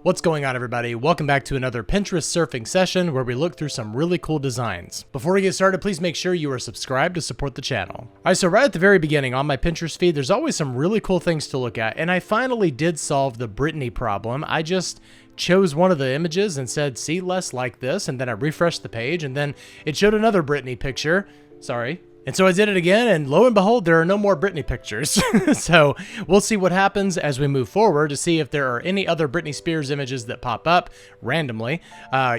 What's going on, everybody? Welcome back to another Pinterest surfing session where we look through some really cool designs. Before we get started, please make sure you are subscribed to support the channel. Alright, so right at the very beginning on my Pinterest feed, there's always some really cool things to look at, and I finally did solve the Britney problem. I just chose one of the images and said, see less like this, and then I refreshed the page, and then it showed another Britney picture. Sorry. And so I did it again, and lo and behold, there are no more Britney pictures. So we'll see what happens as we move forward to see if there are any other Britney Spears images that pop up randomly.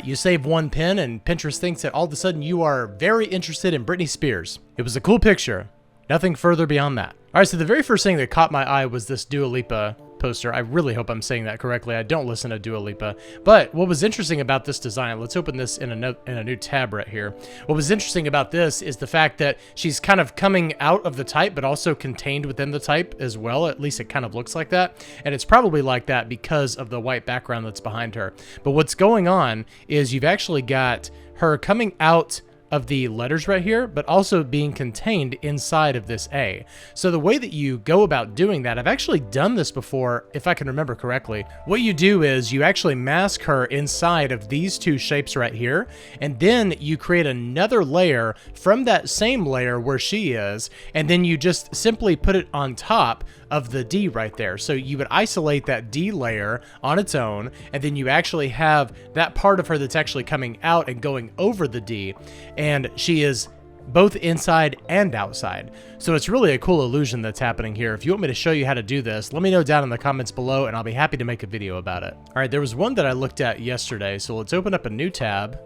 You save one pin, and Pinterest thinks that all of a sudden you are very interested in Britney Spears. It was a cool picture. Nothing further beyond that. All right, so the very first thing that caught my eye was this Duual Lia poster. I really hope I'm saying that correctly. I don't listen to Duual Lia. But what was interesting about this design, let's open this in a new tab right here. What was interesting about this is the fact that she's kind of coming out of the type, but also contained within the type as well. At least it kind of looks like that. And it's probably like that because of the white background that's behind her. But what's going on is you've actually got her coming out of the letters right here, but also being contained inside of this A. So the way that you go about doing that, I've actually done this before, if I can remember correctly. What you do is you actually mask her inside of these two shapes right here, and then you create another layer from that same layer where she is, and then you just simply put it on top of the D right there. So you would isolate that D layer on its own, and then you actually have that part of her that's actually coming out and going over the D, and she is both inside and outside. So it's really a cool illusion that's happening here. If you want me to show you how to do this, let me know down in the comments below, and I'll be happy to make a video about it. All right, there was one that I looked at yesterday, so let's open up a new tab,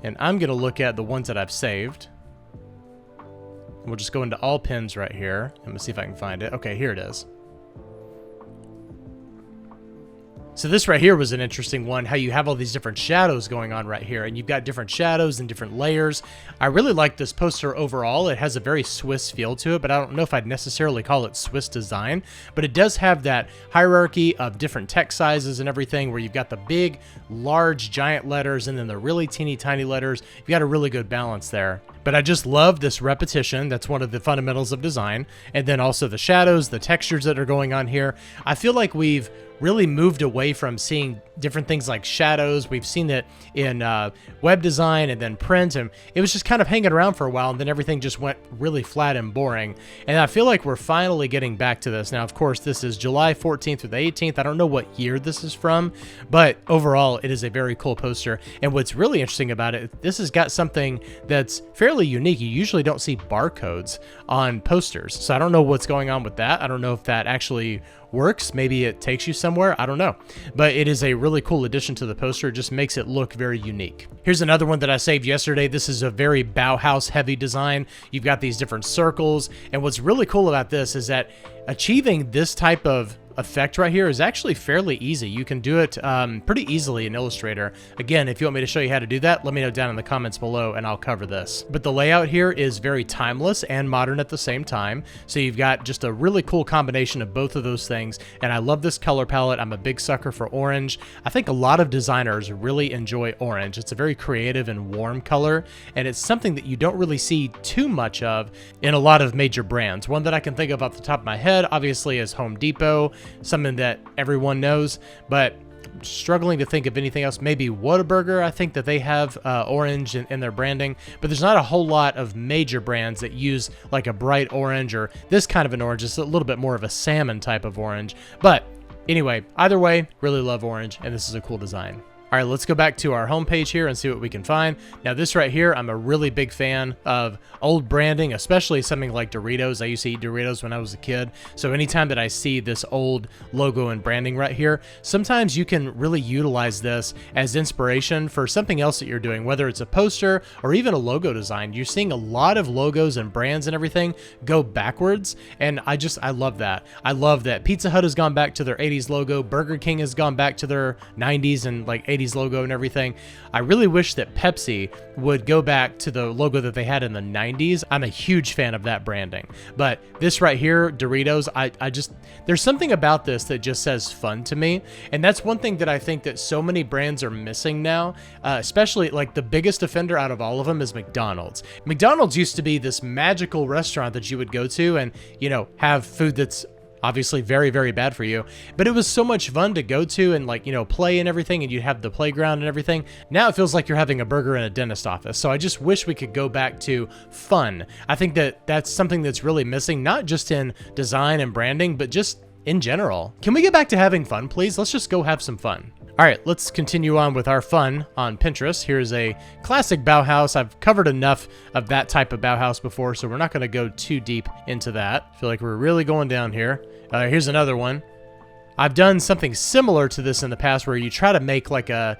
and I'm gonna look at the ones that I've saved. We'll just go into all pins right here. Let me see if I can find it. Okay, here it is. So this right here was an interesting one, how you have all these different shadows going on right here, and you've got different shadows and different layers. I really like this poster overall. It has a very Swiss feel to it, but I don't know if I'd necessarily call it Swiss design, but it does have that hierarchy of different text sizes and everything, where you've got the big, large, giant letters and then the really teeny tiny letters. You've got a really good balance there. But I just love this repetition. That's one of the fundamentals of design. And then also the shadows, the textures that are going on here. I feel like we've really moved away from seeing different things like shadows. We've seen it in web design and then print, and it was just kind of hanging around for a while, and then everything just went really flat and boring. And I feel like we're finally getting back to this. Now, of course, this is July 14th through the 18th. I don't know what year this is from, but overall, it is a very cool poster. And what's really interesting about it, this has got something that's fairly unique. You usually don't see barcodes on posters, so I don't know what's going on with that. I don't know if that actually works. Maybe it takes you somewhere. I don't know. But it is a really cool addition to the poster. It just makes it look very unique. Here's another one that I saved yesterday. This is a very Bauhaus heavy design. You've got these different circles. And what's really cool about this is that achieving this type of effect right here is actually fairly easy. You can do it pretty easily in Illustrator. Again, if you want me to show you how to do that, let me know down in the comments below and I'll cover this. But the layout here is very timeless and modern at the same time. So you've got just a really cool combination of both of those things. And I love this color palette. I'm a big sucker for orange. I think a lot of designers really enjoy orange. It's a very creative and warm color, and it's something that you don't really see too much of in a lot of major brands. One that I can think of off the top of my head, obviously, is Home Depot. Something that everyone knows, but I'm struggling to think of anything else. Maybe Whataburger. I think that they have orange in their branding, but there's not a whole lot of major brands that use like a bright orange or this kind of an orange. It's a little bit more of a salmon type of orange. But anyway, either way, really love orange, and this is a cool design. All right, let's go back to our homepage here and see what we can find. Now, this right here, I'm a really big fan of old branding, especially something like Doritos. I used to eat Doritos when I was a kid. So anytime that I see this old logo and branding right here, sometimes you can really utilize this as inspiration for something else that you're doing, whether it's a poster or even a logo design. You're seeing a lot of logos and brands and everything go backwards, and I love that. I love that Pizza Hut has gone back to their 80s logo. Burger King has gone back to their 90s and like 80s logo and everything. I really wish that Pepsi would go back to the logo that they had in the 90s. I'm a huge fan of that branding. But this right here, Doritos, there's something about this that just says fun to me. And that's one thing that I think that so many brands are missing now, especially like the biggest offender out of all of them is McDonald's. McDonald's used to be this magical restaurant that you would go to and, you know, have food that's Obviously very, very bad for you, but it was so much fun to go to and like, you know, play and everything, and you'd have the playground and everything. Now it feels like you're having a burger in a dentist office. So I just wish we could go back to fun. I think that that's something that's really missing, not just in design and branding, but just in general. Can we get back to having fun, please? Let's just go have some fun. All right, let's continue on with our fun on Pinterest. Here's a classic Bauhaus. I've covered enough of that type of Bauhaus before, so we're not going to go too deep into that. I feel like we're really going down here. Here's another one. I've done something similar to this in the past where you try to make like a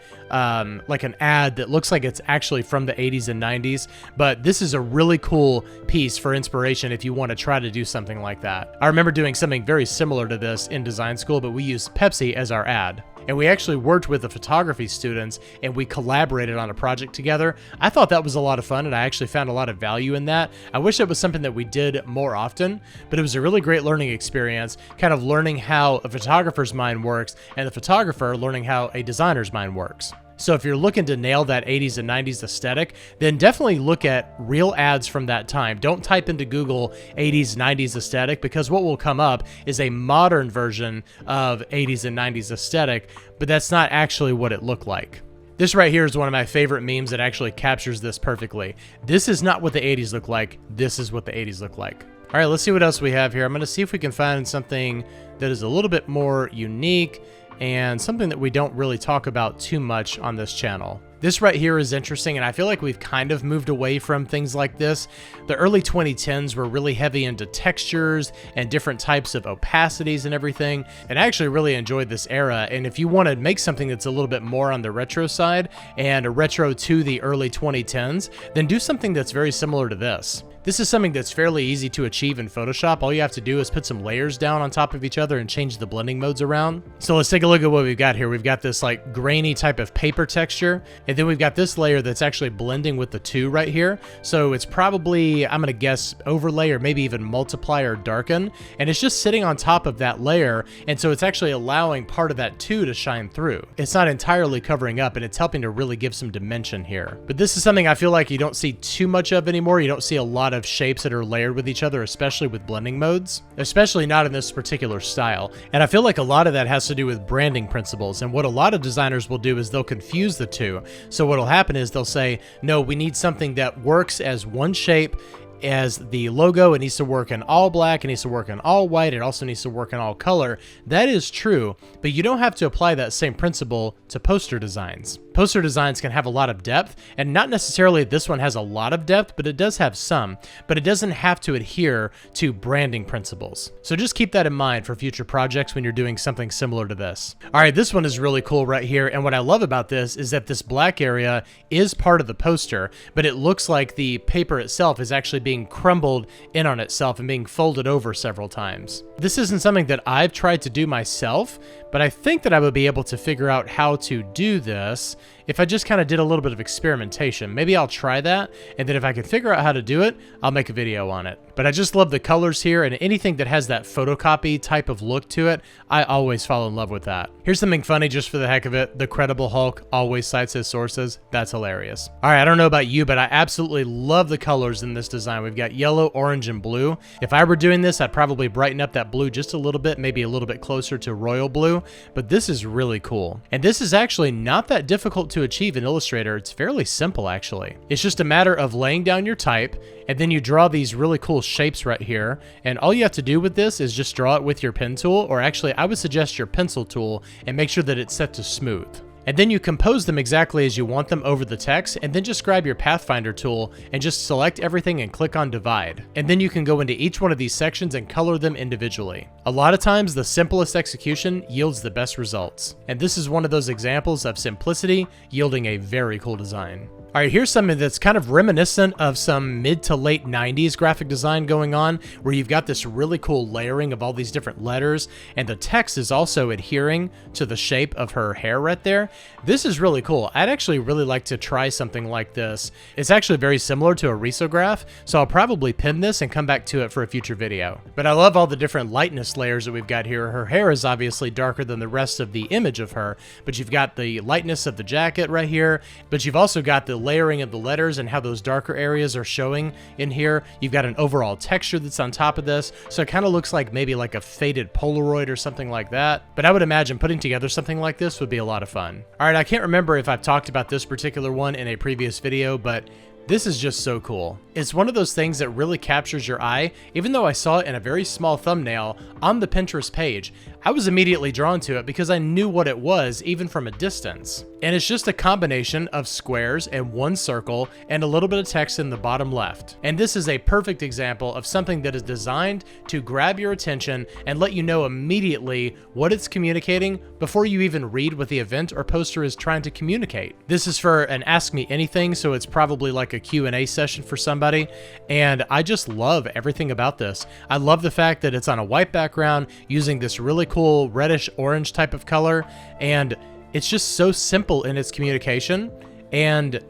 like an ad that looks like it's actually from the 80s and 90s, but this is a really cool piece for inspiration if you want to try to do something like that. I remember doing something very similar to this in design school, but we used Pepsi as our ad. And we actually worked with the photography students and we collaborated on a project together. I thought that was a lot of fun, and I actually found a lot of value in that. I wish it was something that we did more often, but it was a really great learning experience, kind of learning how a photographer's mind works and the photographer learning how a designer's mind works. So if you're looking to nail that 80s and 90s aesthetic, then definitely look at real ads from that time. Don't type into Google 80s, 90s aesthetic, because what will come up is a modern version of 80s and 90s aesthetic, but that's not actually what it looked like. This right here is one of my favorite memes that actually captures this perfectly. This is not what the 80s look like. This is what the 80s look like. All right, let's see what else we have here. I'm going to see if we can find something that is a little bit more unique and something that we don't really talk about too much on this channel. This right here is interesting, and I feel like we've kind of moved away from things like this. The early 2010s were really heavy into textures and different types of opacities and everything, and I actually really enjoyed this era. And if you want to make something that's a little bit more on the retro side and a retro to the early 2010s, then do something that's very similar to this. This is something that's fairly easy to achieve in Photoshop. All you have to do is put some layers down on top of each other and change the blending modes around. So let's take a look at what we've got here. We've got this like grainy type of paper texture, and then we've got this layer that's actually blending with the two right here. So it's probably, I'm gonna guess, overlay or maybe even multiply or darken, and it's just sitting on top of that layer, and so it's actually allowing part of that two to shine through. It's not entirely covering up, and it's helping to really give some dimension here. But this is something I feel like you don't see too much of anymore. You don't see a lot of shapes that are layered with each other, especially with blending modes, especially not in this particular style. And I feel like a lot of that has to do with branding principles. And what a lot of designers will do is they'll confuse the two. So what'll happen is they'll say, no, we need something that works as one shape as the logo. It needs to work in all black, it needs to work in all white, it also needs to work in all color. That is true, but you don't have to apply that same principle to poster designs. Poster designs can have a lot of depth, and not necessarily this one has a lot of depth, but it does have some, but it doesn't have to adhere to branding principles. So just keep that in mind for future projects when you're doing something similar to this. All right, this one is really cool right here, and what I love about this is that this black area is part of the poster, but it looks like the paper itself is actually being crumbled in on itself and being folded over several times. This isn't something that I've tried to do myself, but I think that I would be able to figure out how to do this if I just kind of did a little bit of experimentation. Maybe I'll try that, and then if I can figure out how to do it, I'll make a video on it. But I just love the colors here, and anything that has that photocopy type of look to it, I always fall in love with that. Here's something funny just for the heck of it. The Credible Hulk always cites his sources. That's hilarious. All right, I don't know about you, but I absolutely love the colors in this design. We've got yellow, orange, and blue. If I were doing this, I'd probably brighten up that blue just a little bit, maybe a little bit closer to royal blue, but this is really cool. And this is actually not that difficult to achieve in Illustrator. It's fairly simple, actually. It's just a matter of laying down your type, and then you draw these really cool shapes right here, and all you have to do with this is just draw it with your pen tool, or actually I would suggest your pencil tool, and make sure that it's set to smooth. And then you compose them exactly as you want them over the text, and then just grab your Pathfinder tool and just select everything and click on divide. And then you can go into each one of these sections and color them individually. A lot of times the simplest execution yields the best results. And this is one of those examples of simplicity yielding a very cool design. All right, here's something that's kind of reminiscent of some mid to late 90s graphic design going on, where you've got this really cool layering of all these different letters, and the text is also adhering to the shape of her hair right there. This is really cool. I'd actually really like to try something like this. It's actually very similar to a risograph, so I'll probably pin this and come back to it for a future video. But I love all the different lightness layers that we've got here. Her hair is obviously darker than the rest of the image of her, but you've got the lightness of the jacket right here, but you've also got the layering of the letters and how those darker areas are showing in here. You've got an overall texture that's on top of this, so it kind of looks like maybe like a faded Polaroid or something like that. But I would imagine putting together something like this would be a lot of fun. All right, I can't remember if I've talked about this particular one in a previous video, but this is just so cool. It's one of those things that really captures your eye. Even though I saw it in a very small thumbnail on the Pinterest page, I was immediately drawn to it because I knew what it was even from a distance. And it's just a combination of squares and one circle and a little bit of text in the bottom left. And this is a perfect example of something that is designed to grab your attention and let you know immediately what it's communicating before you even read what the event or poster is trying to communicate. This is for an Ask Me Anything, so it's probably like a Q&A session for somebody, and I just love everything about this. I love the fact that it's on a white background using this really cool reddish orange type of color, and it's just so simple in its communication, and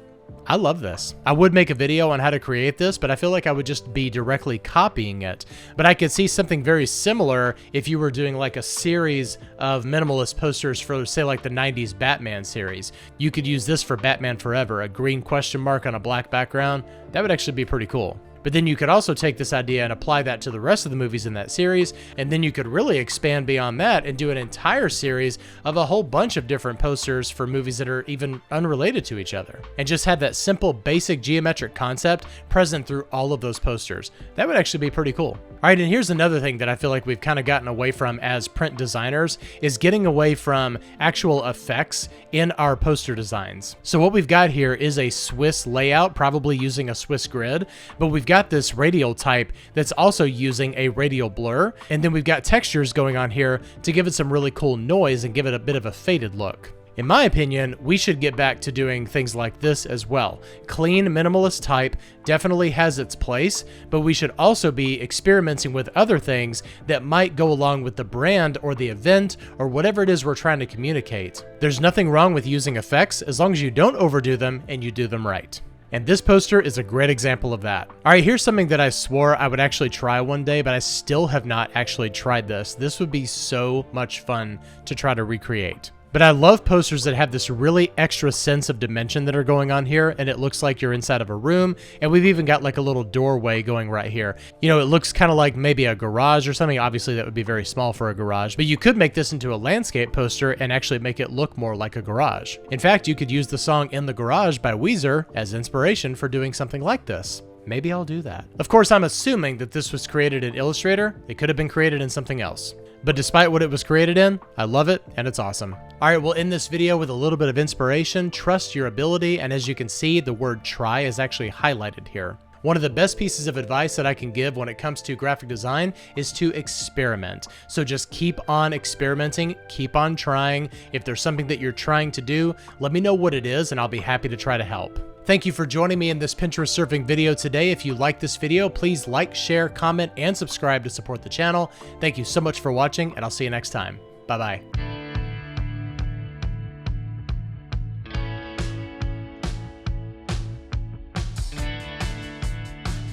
I love this. I would make a video on how to create this, but I feel like I would just be directly copying it. But I could see something very similar if you were doing like a series of minimalist posters for, say, like the 90s Batman series. You could use this for Batman Forever, a green question mark on a black background. That would actually be pretty cool. But then you could also take this idea and apply that to the rest of the movies in that series, and then you could really expand beyond that and do an entire series of a whole bunch of different posters for movies that are even unrelated to each other. And just have that simple, basic geometric concept present through all of those posters. That would actually be pretty cool. All right, and here's another thing that I feel like we've kind of gotten away from as print designers, is getting away from actual effects in our poster designs. So what we've got here is a Swiss layout, probably using a Swiss grid, but we've got this radial type that's also using a radial blur, and then we've got textures going on here to give it some really cool noise and give it a bit of a faded look. In my opinion, we should get back to doing things like this as well. Clean, minimalist type definitely has its place, but we should also be experimenting with other things that might go along with the brand or the event or whatever it is we're trying to communicate. There's nothing wrong with using effects as long as you don't overdo them and you do them right. And this poster is a great example of that. All right, here's something that I swore I would actually try one day, but I still have not actually tried this. This would be so much fun to try to recreate. But I love posters that have this really extra sense of dimension that are going on here, and it looks like you're inside of a room, and we've even got like a little doorway going right here. You know, it looks kind of like maybe a garage or something. Obviously, that would be very small for a garage, but you could make this into a landscape poster and actually make it look more like a garage. In fact, you could use the song In the Garage by Weezer as inspiration for doing something like this. Maybe I'll do that. Of course, I'm assuming that this was created in Illustrator. It could have been created in something else. But despite what it was created in, I love it and it's awesome. All right, we'll end this video with a little bit of inspiration. Trust your ability, and as you can see, the word try is actually highlighted here. One of the best pieces of advice that I can give when it comes to graphic design is to experiment. So just keep on experimenting, keep on trying. If there's something that you're trying to do, let me know what it is and I'll be happy to try to help. Thank you for joining me in this Pinterest surfing video today. If you like this video, please like, share, comment, and subscribe to support the channel. Thank you so much for watching, and I'll see you next time. Bye-bye.